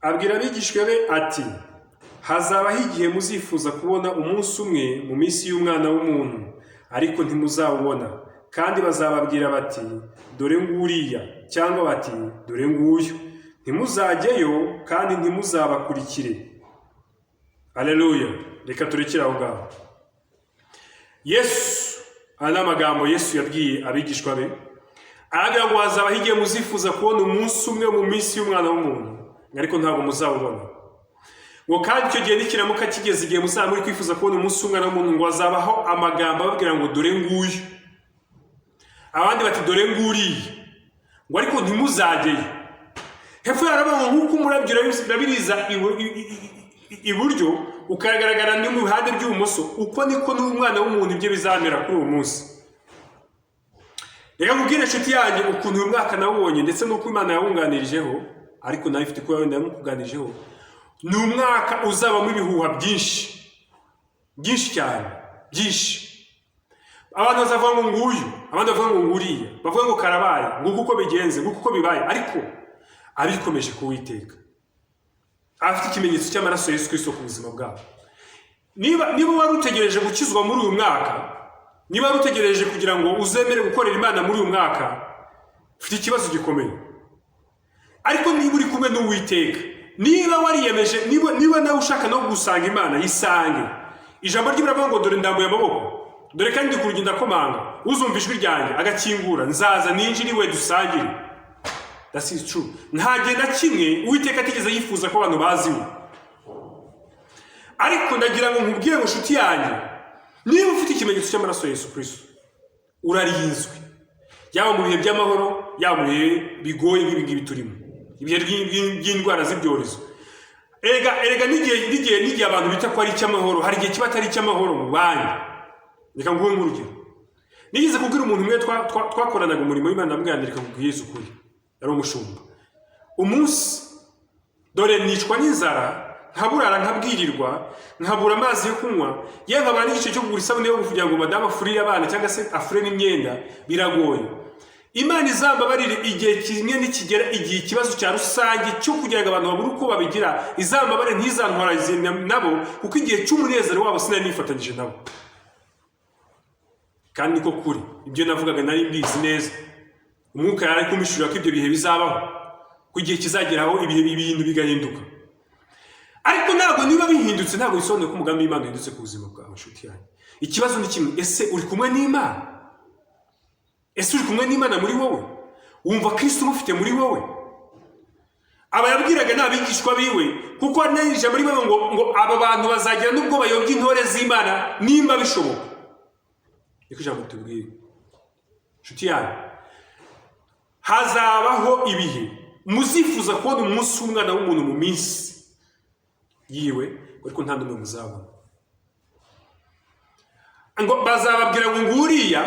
abwira abigishwa be ati hazabaho igihe muzifuza kubona umunsi umwe mu minsi y'umwana w'umuntu ariko ntimuzawubona, kandi bazababwira bati dore nguriya, cyangwa bati dore nguyu, ntimuzajyeyo kandi ntimuzabakurikire. Haleluya. Reka turekere aho ngaho. Yesu, aya ni amagambo Yesu yabwiye abigishwa be, aravuga ngo hazabaho igihe muzifuza kubona umunsi umwe mu minsi y'umwana w'umuntu ariko ntabwo muzawubona, ngo kandi icyo gihe nikiramuka kigeze igihe muzaba muri kwifuza kubona umunsi w'umwana w'umuntu, ngo hazabaho amagambo ababwira ngo dore nguyu, abandi bati dore nguriya, ngo ariko ntimuzajyeyo. Hepfo yaravuga ngo nk'uko umurabyo urabiriza iburyo ukagaragara ni mu ruhande rw'ibumoso, uko niko n'umwana w'umuntu ibyo bizamera kuri uwo munsi. Reka nkubwire inshuti yanjye ukuntu uyu mwaka nawubonye ndetse n'uko Imana yawunganirijeho, ariko nawe ifite kuba wenda yamukuganirijeho. Ni umwaka uzabamo ibihuha byinshi cyane, byinshi. Abantu bazavuga ngo nguyu, abandi bavuga ngo nguriya, bavuga ngo karabaye, nguko uko bigenze, nguko uko bibaye, ariko abikomeje kuwiteka, afite ikimenyetso cy'amaraso Yesu Kristo ku buzima bwabo. Niba wari utegereje gukizwa muri uyu mwaka, niba wari utegereje kugira ngo uzemere gukorera Imana muri uyu mwaka, ufite ikibazo gikomeye. Ariko niba uri kumwe n'Uwiteka, niba wariyemeje, niba nawe ushaka no gusanga Imana, yisange. Ijambo ry'Imana ngo dore ndambuye amaboko, dore kandi ndi ku rugi ndakomanga, uzumva ijwi ryanjye agakingura, nzaza ninjire iwe dusangire. That is true. Nta gihe na kimwe Uwiteka atigeze yifuza ko abantu baziwe. Ariko ndagira ngo nkubwire ngo nshuti yanjye, niba ufite ikimenyetso cy'amaraso Yesu Kristo, urarinzwe, yaba mu bihe by'amahoro, yaba mu bihe bigoye nk'ibi ngibi turimo, ibihe by'indwara z'ibyorezo. Erega n'igihe abantu bita ko ari icy'amahoro, hari igihe kiba atari icy'amahoro mu bandi. Reka nguhe nk'urugero. Nigeze kubwira umuntu umwe twakoranaga umurimo w'Imana, ndamwandika ngo Yesu kuri yari umushumba. Umunsi dore nicwa n'inzara, nkaburara nkabwirirwa, nkabura amazi yo kunywa, yewe nkabura n'igice cyo kugura isabune yo kugira ngo madamu afurire abana cyangwa se afure n'imyenda, biragoye. Imana izambabarire igihe kimwe nikigera, igihe ikibazo cya rusange cyo kugira ngo abantu babure uko babigira, izambabarire ntizantwaraze nabo, kuko igihe cy'umunezero wabo sinari nifatanyije nabo. Kandi niko kuri, ibyo navugaga nari mbizi neza. Umwuka yari kumishurira ko ibyo bihe bizabaho, ko igihe kizageraho ibintu bigahinduka. Ariko ntabwo niba bihindutse, ntabwo bisobanuye ko umugambi w'Imana uhindutse ku buzima bwawe nshuti yanjye. Ikibazo ni kimwe, ese uri kumwe n'Imana? Ese uri kumwe n'Imana muri wowe? Wumva Kristo umufite muri wowe? Aba yabwiraga n'abigishwa biwe, kuko hari n'ijambo rimwe ngo aba bantu bazagira n'ubwo bayobya intore z'Imana nimba bishoboka. Niko ijambo tubwira. Nshuti yanjye, hazabaho ibihe muzifuza kubona umunsi w'umwana w'umuntu mu minsi yiwe, ariko nta n'umwe muzabona. Ngo bazababwira ngo nguriya,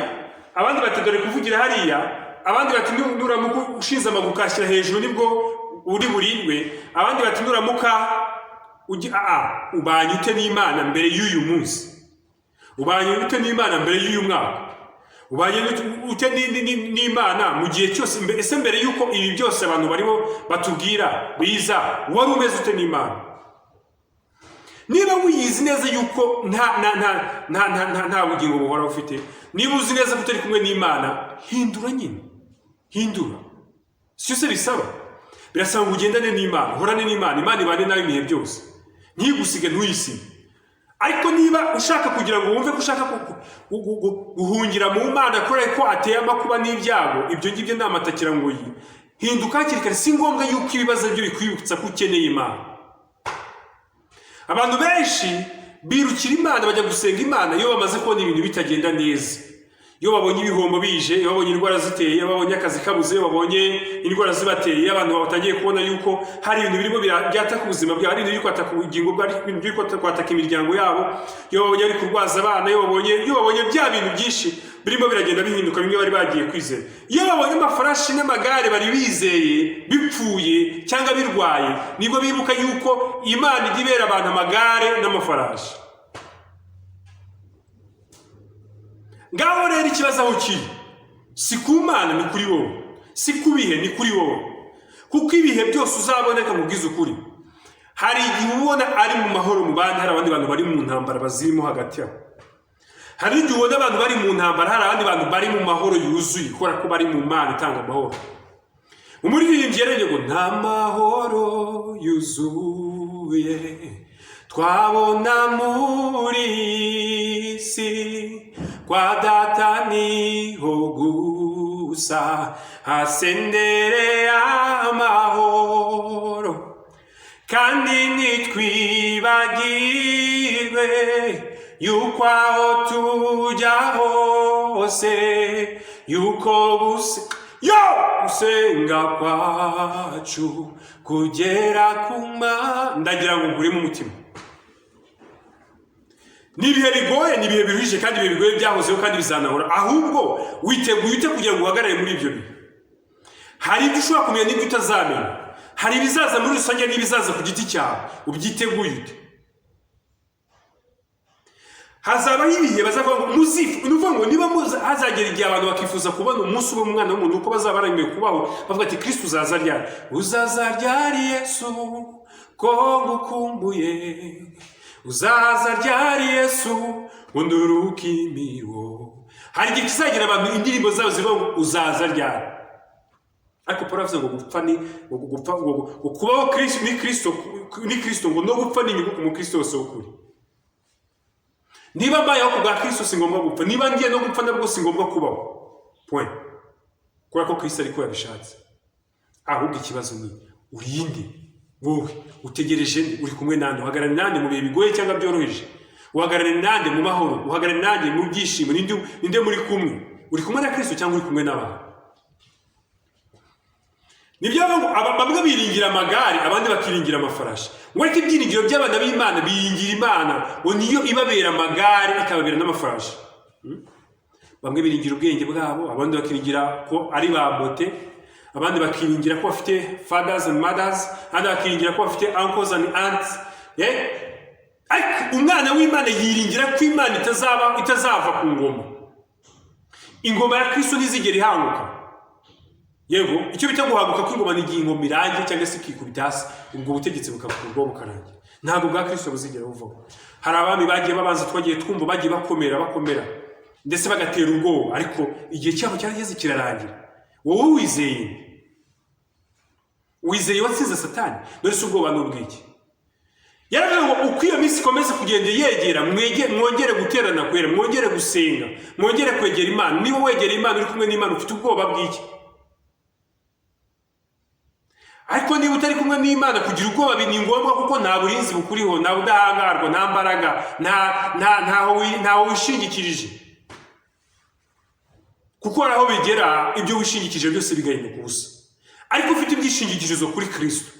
abandi bati dore kuvugira hariya, abandi bati nuramuka ushinze amaguru ukashyira hejuru nibwo uri burindwe, abandi bati nuramuka ubanye ute n'Imana mbere y'uyu munsi, ubanye ute n'Imana mbere y'uyu mwaka, ubanye ute n'Imana mu gihe cyose. Ese mbere y'uko ibi byose abantu barimo batubwira biza, wari umeze ute n'Imana? Niba wiyizi neza yuko nta bugingo buhora ufite, niba uzi neza ko utari kumwe n'Imana, hindura nyine, hindura. Si se bisaba, birasaba ngo ugendane n'Imana, uhorane n'Imana, Imana ibane nawe ibihe byose, ntigusige ntuyisige. Ariko niba ushaka kugira ngo wumve ko ushaka guhungira mu Mana kubera ko ateye amakuba n'ibyago, ibyo ngibyo ni amatakira ngo hinduka hakiri kare. Si ngombwa yuko ibibazo byo bikwibutsa ko ukeneye Imana. Abantu benshi birukira Imana, bajya gusenga Imana iyo bamaze kubona ibintu bitagenda neza, iyo babonye ibihombo bije, iyo babonye indwara ziteye, iyo babonye akazi kabuze, iyo babonye indwara zibateye, abantu batangiye kubona yuko hari ibintu birimo byataka ubuzima bwabo, hari ibintu biri kwataka ubugingo bwabo, ibintu biri kwataka imiryango yabo, iyo babonye bari kurwaza abana, iyo babonye bya bintu byinshi birimo biragenda bihinduka bimwe bari bagiye kwizera, iyo babonye amafarashi n'amagare bari bizeye bipfuye cyangwa birwaye, nibwo bibuka yuko Imana ijya ibera abantu amagare n'amafarashi. Ngaho rero ikibazo aho kiri, si ku Mana ni kuri wowe, si ku bihe ni kuri wowe, kuko ibihe byose uzaboneka mubwiza ukuri, hari igihe ubona ari mu mahoro mu bandi, hari abandi bantu bari mu ntambara bazirimo hagati yabo. Hari igihe ubona abantu bari mu ntambara, hari abandi bantu bari mu mahoro yuzuye kubera ko bari mu Mana itanga amahoro. Umuririmbyi yarengeye ngo nta mahoro yuzuye twabona muri si, kwa data niho gusa hasendere amahoro, kandi nitwibagirwe yuko aho tujya hose yuko gusenga kwacu kugera ku Mana. Ndagira ngo ngure mu mutima, ni ibihe bigoye, ni ibihe biruhije, kandi ibihe bigoye byahozeho kandi bizanahora. Ahubwo witeguye ute kugira ngo uhagarare muri ibyo bihe? Hari ibyo ushobora kumenya n'ibyo utazamenya, hari ibizaza muri rusange n'ibizaza ku giti cyawe. Ubyiteguye ute? Hazabaho ibihe bazavuga ngo muzifu, nuvuga ngo niba hazagera igihe abantu bakifuza kubona umunsi umwe umwana w'umuntu uko bazaba baremeye kubaho, bavuga ati Kristo uzaza ryari? Uzaza ryari Yesu ko ngukumbuye, uzaza ryari Yesu unduruka imiro. Hari igihe kizagira abantu indirimbo zabo zivuga ngo uzaza ryari. Ariko Paulo avuze ngo gupfa ni kubaho ni Kristo ngo no gupfa ni inyungu mu Kristo wose ukuri. Niba mbayeho ku bwa Kristo si ngombwa gupfa, niba ngiye no gupfa nabwo si ngombwa kubaho. Point. Kubera ko Kristo ariko yabishatse. Ahubwo ikibazo ni urinde, wowe utegereje, uri kumwe nande, uhagarara nande mu bihe bigoye cyangwa byoroheje, uhagarara nande mu mahoro, uhagarara nande mu byishimo, ninde muri kumwe? Uri kumwe na Kristo cyangwa uri kumwe n'abantu? Nibyo ngo bamwe biringira amagare, abandi bakiringira amafarashi. Ngo ariko ibyiringiro by'abana b'Imana biringira Imana, ngo niyo ibabera amagare ikababera n'amafarashi. Bamwe biringira ubwenge bwabo, abandi bakiringira ko ari ba bote, abandi bakiringira ko bafite fathers and mothers, abandi bakiringira ko bafite uncles and aunts. Ariko umwana w'Imana yiringira ko Imana itazava ku ngoma. Ingoma ya Kristo ntizigera ihanguka. Yego, icyo bita guhaguka kw'ingoma ni igihe ingoma irangiye cyangwa se ikikubita hasi, ubwo butegetsi bukakurwaho bukarangira. Ntabwo bwa Kristo buzigera buvaho. Hari abami bagiye babanza, twagiye twumva bagiye bakomera ndetse bagatera ubwoba, ariko igihe cyabo cyarageze kirarangira. Wowe wizeye watsinze Satani, none se ubwoba n'ubwiki? Yaravuze ngo uko iyo minsi ikomeza kugenda yegera, mwongere guterana kwera, mwongere gusenga, mwongere kwegera Imana. Niba wegera Imana, uri kumwe n'Imana, ufite ubwoba bw'iki? Ariko niba utari kumwe n'Imana, kugira ubwoba ni ngombwa, kuko nta burinzi bukuriho, nta budahangarwa, nta mbaraga, ntaho wishingikirije. Kuko hari aho bigera ibyo wishingikirije byose bigahinduka ubusa. Ariko ufite ibyishingikirizo kuri Kristo,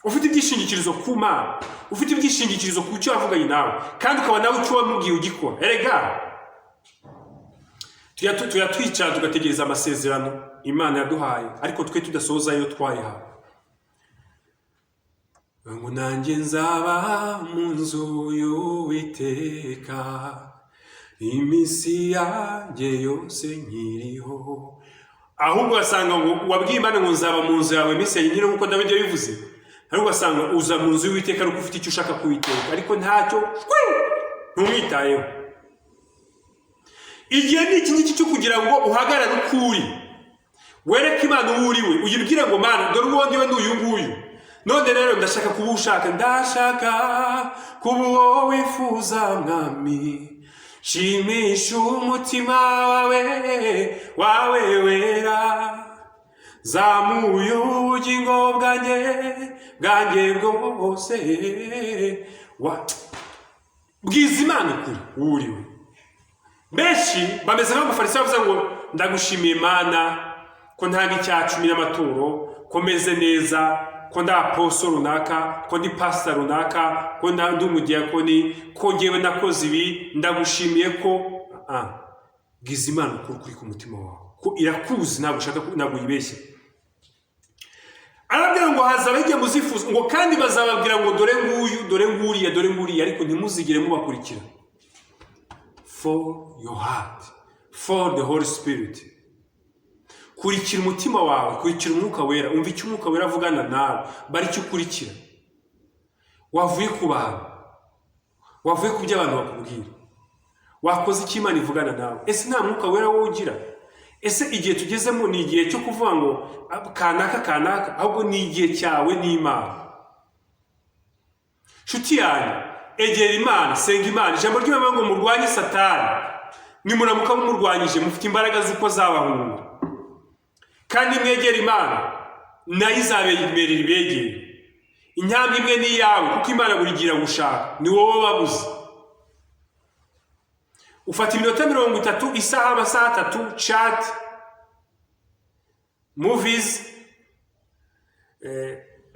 ufite ibyishingikirizo ku Mana, ufite ibyishingikirizo ku cyo yavuganye nawe, kandi ukaba nawe icyo wamubwiye ugikora. Erega tuyatwicara tugategereza amasezerano Imana yaduhaye, ariko twe tudasohoza ayo twayihawe. Ngo nanjye nzaba mu nzu y'Uwiteka iminsi yanjye yose nkiriho. Ahubwo wasanga ngo wabwiye Imana ngo nzaba mu nzu yawe iminsi yanjye nkiriho, nk'uko Dawidi yabivuze. Ariko wasanga uza mu nzu y'Uwiteka ariko ufite icyo ushaka kuwiteka, ariko ntacyo ntumwitayeho. Igihe ni iki ngiki cyo kugira ngo uhagarare uko uri, wereke Imana uwo uri we, uyibwire ngo Mana dore uwo ndiwe n'uyu nguyu. None rero ndashaka kuba ushaka, ndashaka kuba uwo wifuza Mwami, shimisha umutima wawe wera, zamuye ubugingo bwanjye bwose, bwiza Imana ukuri uwo uri we. Benshi bameze nk'abafarisayo bavuga ngo ndagushimiye Mana ko ntanga icya 10 n'amaturo, ko meze neza, ko nda apostle runaka, ko ndi pastor runaka, ko ndi umudiyakoni, ko ngewe nakoze ibi, ndagushimiye ko bwiza Imana ukuri ku mutima wawe, ko irakuzi, ntabwo ushaka ntabwo uyibeshye. Arabwira ngo hazaba igihe muzifuza, ngo kandi bazababwira ngo dore nguyu, dore nguriya, ariko ntimuzigire mubakurikira. For your heart, for the Holy Spirit. Kurikira umutima wawe, kurikira umwuka wera, umva icyo umwuka wera avugana nawe, bari cyo ukurikira. wavuye ku bantu, wavuye ku byo abantu bakubwira, wakoze icyo Imana ivugana nawe. Ese nta mwuka wera wowe ugira? Ese igihe tugezemo ni igihe cyo kuvuga ngo kanaka, ahubwo ni igihe cyawe n'Imana. Nshuti yanyu, egera Imana, senga Imana. Ijambo ry'Imana ngo murwanye Satani, nimuramuka mumurwanyije mufite imbaraga z'uko zabahunga, kandi mwegera Imana nayo izabemerera ibegere. Intambwe imwe ni iyawe, kuko Imana buri gihe iragushaka, ni wowe wabuze. Ufata iminota 30, isaha, amasaha 3, chat, movies,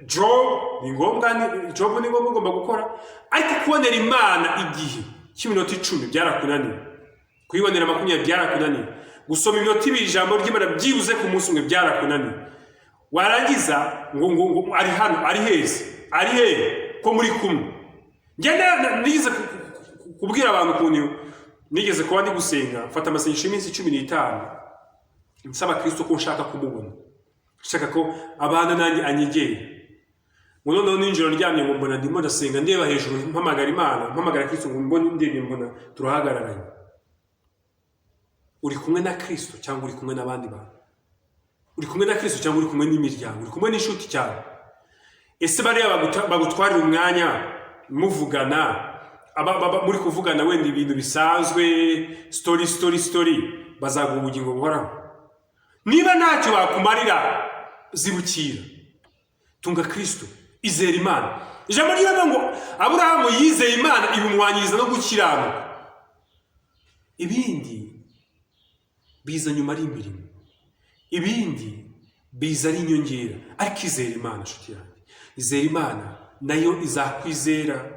job ni ngombwa ugomba gukora, ariko kubonera Imana igihe cy'iminota 10 byarakunaniye, kuyibonera 20 byarakunaniye, gusoma iminota 2 ijambo ry'Imana byibuze ku munsi umwe byarakunaniye. Warangiza ngo ari hano, ari heze, ari hehe ko muri kumwe. Ngenda nigeze kubwira abantu ukuntu nigeze kuba ndi gusenga, mfata amasengesho y'iminsi 15 nsaba Kristo ko nshaka kumubona, nshaka ko abana nanjye anyegeye. Noneho ninjoro ndyamye ngo mbona ndimo ndasenga ndeba hejuru, mpamagara Imana, mpamagara Kristo ngo mbone ndebe, mbona turahagararanye. Uri kumwe na Kristo cyangwa uri kumwe n'abandi bantu? Uri kumwe na Kristo cyangwa uri kumwe n'imiryango? Uri kumwe n'inshuti cyane? Ese bariya bagutwarira umwanya muvugana, muri kuvugana wenda ibintu bisanzwe, story, bazaguha ubugingo buhoraho? Niba ntacyo bakumarira, zibukira, tunga Kristo, izera Imana. Ijambo ry'Imana ngo Aburahamu yizeye Imana ibimwanyiriza no gukiranuka. Ibindi biza nyuma ari imirimo, ibindi biza ari inyongera, ariko izera Imana. Nshuti yanjye, izera Imana nayo izakwizera.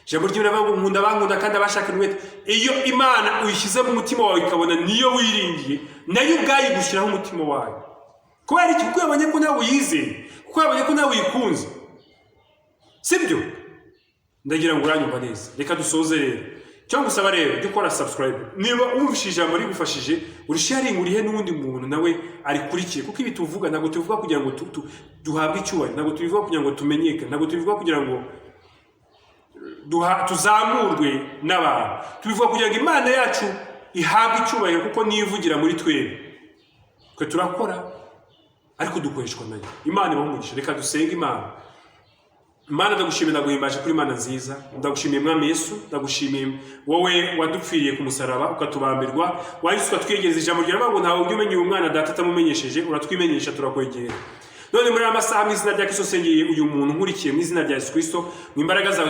Ijambo ry'Imana ngo nkunda bankunda kandi abashaka umwete. Iyo Imana uyishyize mu mutima wawe ikabona niyo wiringiye, nayo ubwayo igushyiraho umutima wawe. Kubera iki? Kuko yabonye ko nawe uyizeye, kuko yabonye ko nawe uyikunze, sibyo? Ndagira ngo uranyumva neza. Reka dusoze rero. Cyangwa gusaba rero cyo gukora subscribe. Niba umvishije ijambo rigufashije, urisharinga urihe n'undi muntu nawe arikurikiye, kuko ibi tuvuga ntabwo tubivuga kugira ngo duhabwe icyubahiro, ntabwo tubivuga kugira ngo tumenyekane, ntabwo tubivuga kugira ngo tuzamurwe n'abantu. Tubivuga kugira ngo Imana yacu ihabwe icyubahiro, kuko nivugira muri twebwe. Twe turakora ariko dukoreshwa nayo. Imana ibahumugisha. Reka dusenge Imana. Imana ndagushimiye, ndaguhimbaje kuri Imana nziza. Ndagushimiye Mwami Yesu, ndagushimiye wowe wadupfiriye ku musaraba ukatubambirwa, wahise ukatwegereza. Ijambo ryawe ngo ntawe umenye umwana data atamumenyesheje, uratwimenyesha, turakwegera. None muri aya masaha mu izina rya Kristo sengeye uyu muntu nkurikiye mu izina rya Yesu Kristo, mu imbaraga zawe